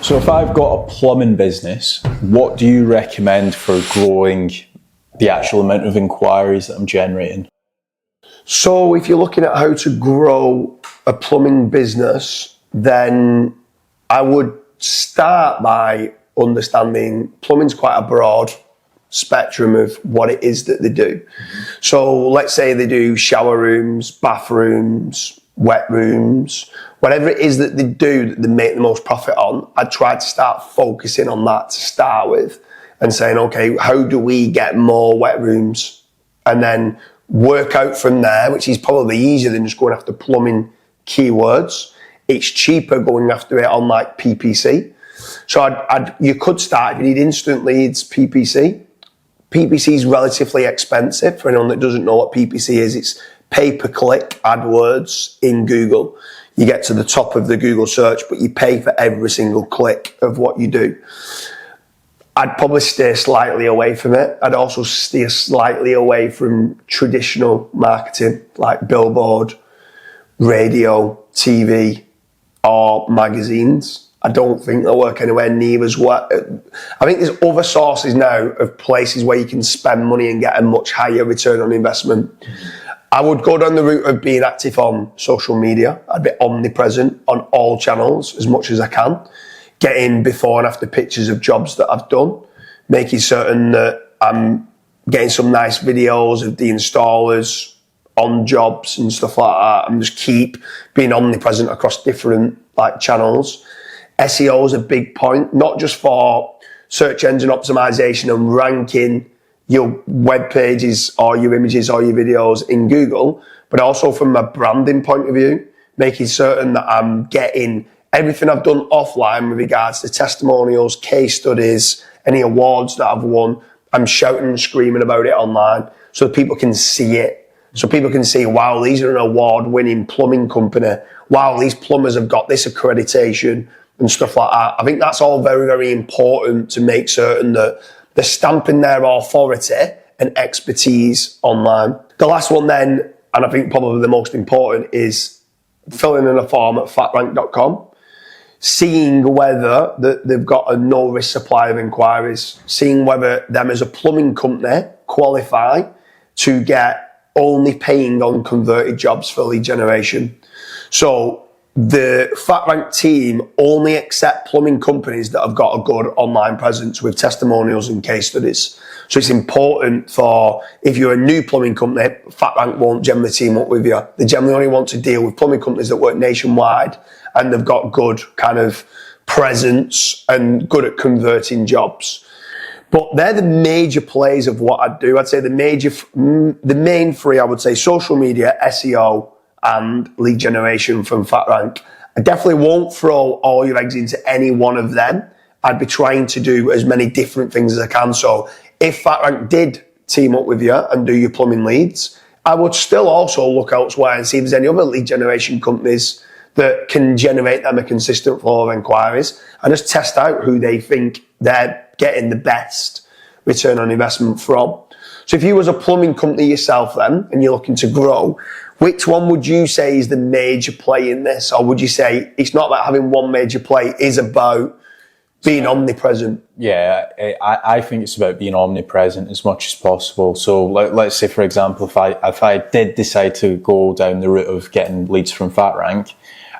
So if I've got a plumbing business, what do you recommend for growing the actual amount of inquiries that I'm generating? So if you're looking at how to grow a plumbing business, then I would start by understanding plumbing's quite a broad spectrum of what it is that they do. So let's say they do shower rooms, bathrooms, wet rooms, whatever it is that they do that they make the most profit on. I'd try to start focusing on that to start with and saying, okay, how do we get more wet rooms? And then work out from there, which is probably easier than just going after plumbing keywords. It's cheaper going after it on like PPC. So you could start, if you need instant leads, PPC. PPC is relatively expensive. For anyone that doesn't know what PPC is, it's pay-per-click AdWords in Google. You get to the top of the Google search, but you pay for every single click of what you do. I'd probably stay slightly away from it. I'd also steer slightly away from traditional marketing like billboard, radio, TV, or magazines. I don't think they'll work anywhere near as well. I think there's other sources now of places where you can spend money and get a much higher return on investment. I would go down the route of being active on social media. I'd be omnipresent on all channels as much as I can. Getting before and after pictures of jobs that I've done, making certain that I'm getting some nice videos of the installers on jobs and stuff like that, and just keep being omnipresent across different like channels. SEO is a big point, not just for search engine optimization and ranking your web pages or your images or your videos in Google, but also from a branding point of view, making certain that I'm getting everything I've done offline with regards to testimonials, case studies, any awards that I've won. I'm shouting and screaming about it online so that people can see it. So people can see, wow, these are an award-winning plumbing company. Wow, these plumbers have got this accreditation and stuff like that. I think that's all very, very important to make certain that they're stamping their authority and expertise online. The last one then, and I think probably the most important, is filling in a form at fatrank.com, seeing whether they've got a no-risk supply of inquiries, seeing whether them as a plumbing company qualify to get only paying on converted jobs for lead generation. So the FatRank team only accept plumbing companies that have got a good online presence with testimonials and case studies. So it's important for, if you're a new plumbing company, FatRank won't generally team up with you. They generally only want to deal with plumbing companies that work nationwide and they've got good kind of presence and good at converting jobs. But they're the major plays of what I do. I'd say the main three, I would say social media, SEO, and lead generation from FatRank. I definitely won't throw all your eggs into any one of them. I'd be trying to do as many different things as I can. So if FatRank did team up with you and do your plumbing leads, I would still also look elsewhere and see if there's any other lead generation companies that can generate them a consistent flow of inquiries and just test out who they think they're getting the best return on investment from. So if you was a plumbing company yourself then, and you're looking to grow, which one would you say is the major play in this? Or would you say it's not about having one major play, it is about being omnipresent? Yeah, I think it's about being omnipresent as much as possible. So let's say, for example, if I did decide to go down the route of getting leads from FatRank,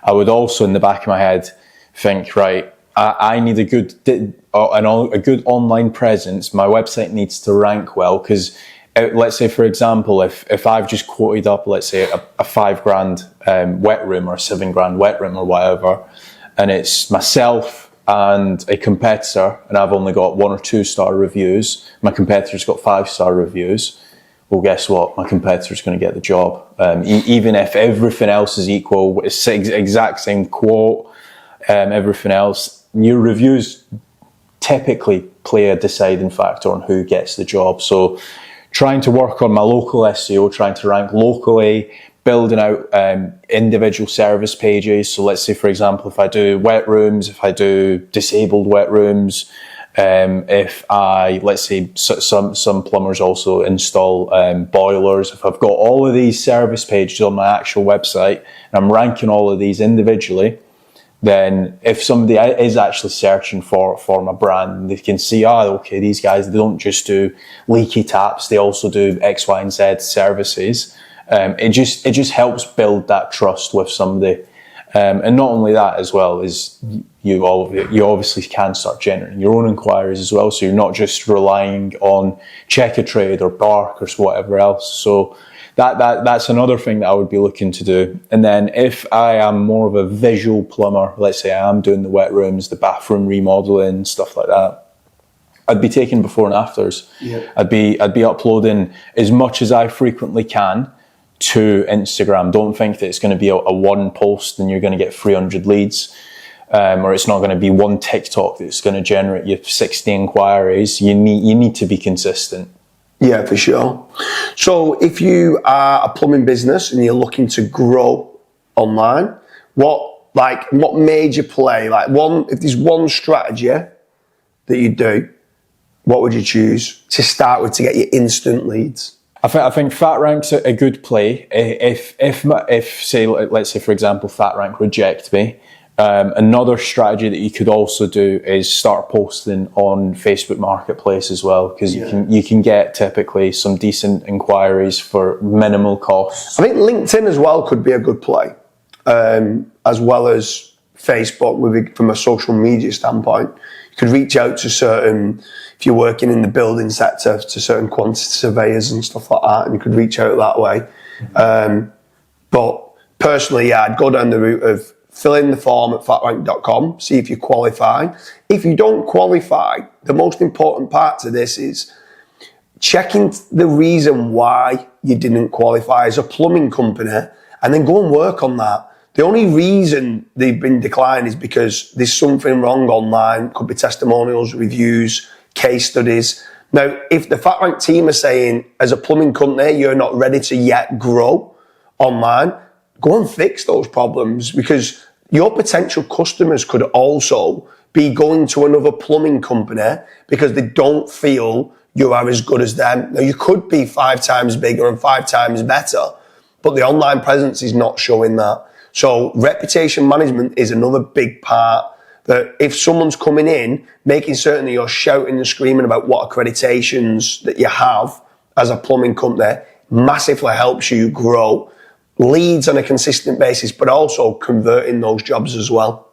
I would also in the back of my head think, right, I need a good online presence. My website needs to rank well because let's say, for example, if I've just quoted up, let's say a $5,000 wet room or a $7,000 wet room or whatever, and it's myself and a competitor, and I've only got 1 or 2 star reviews, my competitor's got 5-star reviews, well, guess what? My competitor's going to get the job. Even if everything else is equal, it's exact same quote, everything else, your reviews typically play a deciding factor on who gets the job. So trying to work on my local SEO, trying to rank locally, building out individual service pages. So let's say, for example, if I do wet rooms, if I do disabled wet rooms, if I, let's say some plumbers also install boilers, if I've got all of these service pages on my actual website and I'm ranking all of these individually, then if somebody is actually searching for my brand, they can see, okay, these guys, they don't just do leaky taps, they also do X, Y, and Z services. It just helps build that trust with somebody. And not only that as well, is you obviously can start generating your own inquiries as well. So you're not just relying on Checkatrade or Bark or whatever else. So that's another thing that I would be looking to do. And then if I am more of a visual plumber, let's say I am doing the wet rooms, the bathroom remodeling, stuff like that, I'd be taking before and afters. Yeah. I'd be uploading as much as I frequently can to Instagram. Don't think that it's going to be a one post and you're going to get 300 leads, or it's not going to be one TikTok that's going to generate you 60 inquiries. You need to be consistent. Yeah, for sure. So if you are a plumbing business and you're looking to grow online, what major play, if there's one strategy that you do, what would you choose to start with to get you instant leads? I think FatRank's a good play. If say, let's say for example, FatRank reject me, another strategy that you could also do is start posting on Facebook Marketplace as well, because you can get typically some decent inquiries for minimal costs. I think LinkedIn as well could be a good play, as well as Facebook from a social media standpoint. You could reach out to certain, if you're working in the building sector, to certain quantity surveyors and stuff like that, and you could reach out that way. But personally, I'd go down the route of fill in the form at fatrank.com, see if you qualify. If you don't qualify, the most important part to this is checking the reason why you didn't qualify as a plumbing company, and then go and work on that. The only reason they've been declined is because there's something wrong online. Could be testimonials, reviews, case studies. Now, if the FatRank team are saying, as a plumbing company, you're not ready to yet grow online, go and fix those problems, because your potential customers could also be going to another plumbing company because they don't feel you are as good as them. Now, you could be 5 times bigger and 5 times better, but the online presence is not showing that. So reputation management is another big part, that if someone's coming in, making certain that you're shouting and screaming about what accreditations that you have as a plumbing company massively helps you grow leads on a consistent basis, but also converting those jobs as well.